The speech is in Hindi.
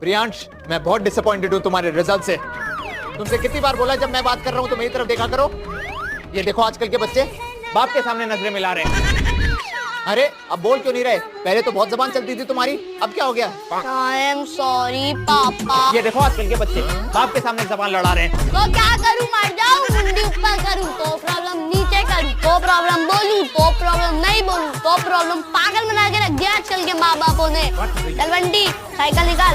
प्रियांश, मैं बहुत डिसअपॉइंटेड हूँ तुम्हारे रिजल्ट से। तुमसे कितनी बार बोला जब मैं बात कर रहा हूँ तो मेरी तरफ देखा करो। ये देखो आजकल के बच्चे बाप के सामने नजरें मिला रहे हैं। अरे अब बोल क्यों नहीं रहे? पहले तो बहुत जबान चलती थी तुम्हारी, अब क्या हो गया? आई एम सॉरी पापा। ये देखो आजकल के बच्चे बाप के सामने जबान लड़ा रहे हैं। तो क्या करूँ, मर जाऊँ? मुंडी ऊपर करूँ तो प्रॉब्लम, नीचे करूँ तो प्रॉब्लम, बोलूँ तो प्रॉब्लम, नहीं बोलूँ तो प्रॉब्लम। पागल बना के रख दिया आजकल के माँ बापों ने। चल बंटी साइकिल निकाल।